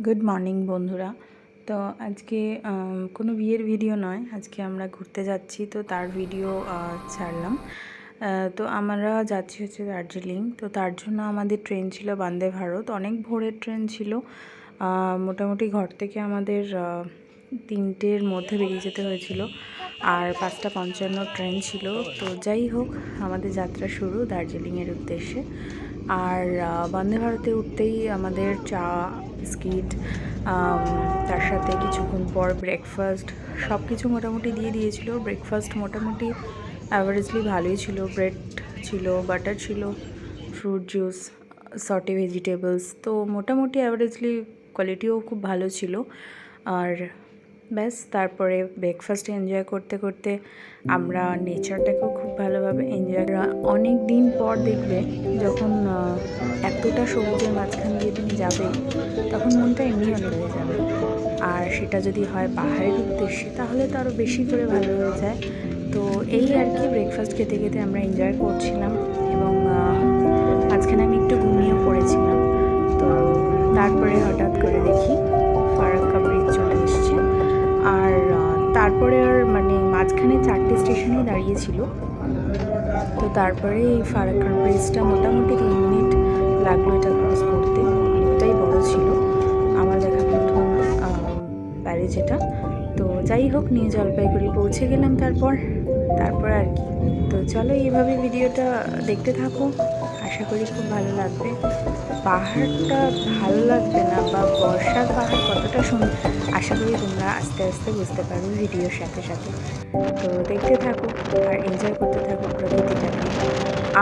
Good morning বন্ধুরা। তো আজকে কোনো বিয়ের ভিডিও নয়, আজকে আমরা ঘুরতে যাচ্ছি, তো তার ভিডিও ছাড়লাম। তো আমরা যাচ্ছি হচ্ছে দার্জিলিং। তো তার জন্য আমাদের ট্রেন ছিল বন্দে ভারত, অনেক ভোরের ট্রেন ছিল। মোটামুটি ঘর থেকে আমাদের 3টের মধ্যে বেরিয়ে যেতে হয়েছিল, আর 5:55 ট্রেন ছিল। তো যাই হোক, আমাদের যাত্রা শুরু দার্জিলিংয়ের উদ্দেশ্যে। আর বন্দে ভারতে উঠতেই আমাদের চা, বিস্কিট, তার সাথে কিছুক্ষণ পর ব্রেকফাস্ট, সব কিছু মোটামুটি দিয়ে দিয়েছিল। ব্রেকফাস্ট মোটামুটি অ্যাভারেজলি ভালোই ছিল। ব্রেড ছিল, বাটার ছিল, ফ্রুট জুস, সটে ভেজিটেবলস, তো মোটামুটি অ্যাভারেজলি কোয়ালিটিও খুব ভালো ছিল। আর ব্যাস, তারপরে ব্রেকফাস্ট এনজয় করতে করতে আমরা নেচারটাকেও খুব ভালোভাবে এনজয়। অনেক দিন পর দেখবে যখন এতটা সবুজের মাঝখান দিয়ে তুমি যাবে, তখন মনটা এমনি অনেক হয়ে যাবে। আর সেটা যদি হয় পাহাড়ের উদ্দেশ্যে, তাহলে তো আরও বেশি করে ভালো হয়ে যায়। তো এই আর কি, ব্রেকফাস্ট খেতে খেতে আমরা এনজয় করছিলাম, এবং মাঝখানে আমি একটু ঘুমিয়েও পড়েছিলাম। তো তারপরে হঠাৎ করে দেখি ফারাক্কা ব্রিজ চলে এসছে। আর তারপরে আর মাঝখানে 4টে স্টেশনেই দাঁড়িয়েছিল। তো তারপরে এই ফারাক্কা ব্রিজটা মোটামুটি 3 মিনিট লাগলো এটা ক্রস করতে, অনেকটাই বড় ছিল। আমার দেখা প্রথম ব্যারেজ এটা। তো যাই হোক, নিউ জলপাইগুড়ি পৌঁছে গেলাম তারপর আর কি। তো চলো এইভাবে ভিডিওটা দেখতে থাকো, আশা করি খুব ভালো লাগবে। পাহাড়টা ভালো লাগবে না, বা বর্ষার পাহাড় কতটা সুন্দর, আশা করি তোমরা আস্তে আস্তে বুঝতে পারবে ভিডিওর সাথে সাথে। তো দেখতে থাকো আর এনজয় করতে থাকো প্রকৃতিটাকে।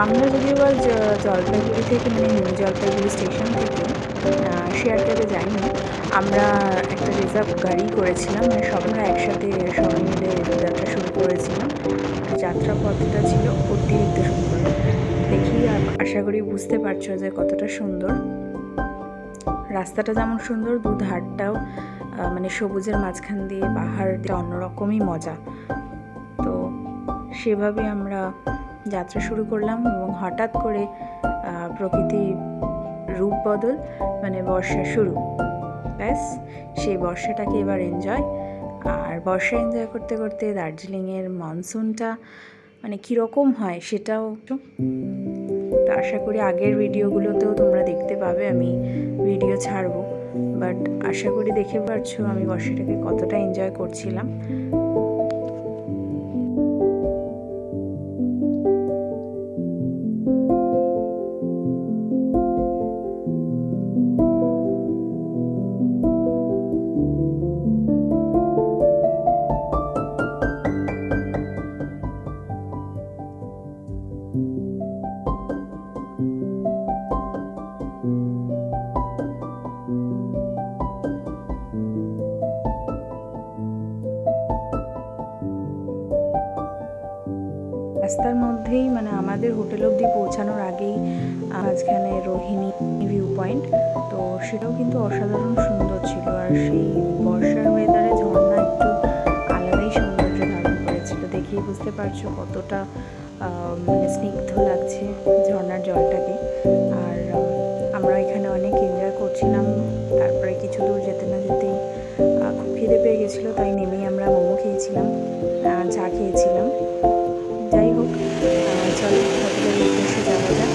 আমরা যদিও বা জলপাইগুড়ি থেকে নিউ জলপাইগুড়ি স্টেশন থেকে শেয়ার ক্যাবে যাইনি, আমরা একটা রিজার্ভ গাড়ি করেছিলাম। আমরা একসাথে সবাই মিলে যাত্রা শুরু করেছিলাম। আর যাত্রাপথটা ছিল অতিরিক্ত সুন্দর। দেখি, আশা করি বুঝতে পারছো যে কতটা সুন্দর। রাস্তাটা যেমন সুন্দর, দুধারটাও সবুজের মাঝখান দিয়ে পাহাড়টা অন্যরকমই মজা। তো সেভাবে আমরা যাত্রা শুরু করলাম, এবং হঠাৎ করে প্রকৃতির রূপ বদল, বর্ষা শুরু। ব্যাস, সেই বর্ষাটাকে এবার এনজয়। আর বর্ষা এনজয় করতে করতে দার্জিলিংয়ের মনসুনটা কীরকম হয় সেটাও তো আশা করি আগের ভিডিওগুলোতেও তোমরা দেখতে পাবে, আমি ভিডিও ছাড়বো। বাট আশা করি দেখে পারছো আমি বর্ষাটাকে কতটা এনজয় করছিলাম। রাস্তার মধ্যেই আমাদের হোটেল অবধি পৌঁছানোর আগেই মাঝখানে রোহিণী ভিউ পয়েন্ট, তো সেটাও কিন্তু অসাধারণ সুন্দর ছিল। আর সেই বর্ষার ওয়েদারে ঝর্ণা একটু আলাদাই সৌন্দর্য ধারণ করেছিল। দেখেই বুঝতে পারছো কতটা স্নিগ্ধ লাগছে ঝর্ণার জলটাকে। আর আমরা এখানে অনেক এনজয় করছিলাম। তারপরে কিছু দূর যেতে না যেতেই খুব খিদে পেয়ে গেছিলো, তাই নেমেই আমরা মোমো খেয়েছিলাম, চা খেয়েছিলাম। যাই হোক, চলো হোটেলের উদ্দেশ্যে যাওয়া যাক।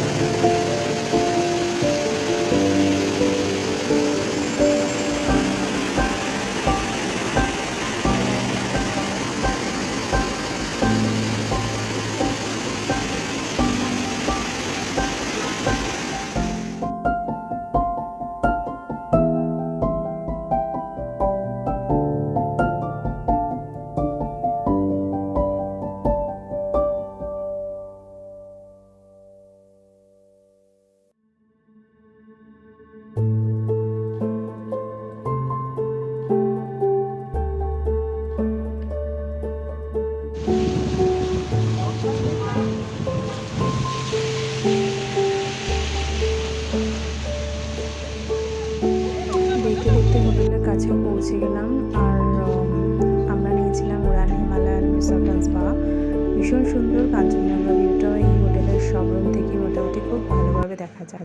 দেখতে দেখতে হোটেলের কাছেও পৌঁছে গেলাম। আর আমরা নিয়েছিলাম উড়ান হিমালয়ান রিসর্ট অ্যান্ড স্পা। ভীষণ সুন্দর কাঞ্চনজঙ্ঘা ভিউটাও এই হোটেলের সব রুম থেকে মোটামুটি খুব ভালোভাবে দেখা যায়।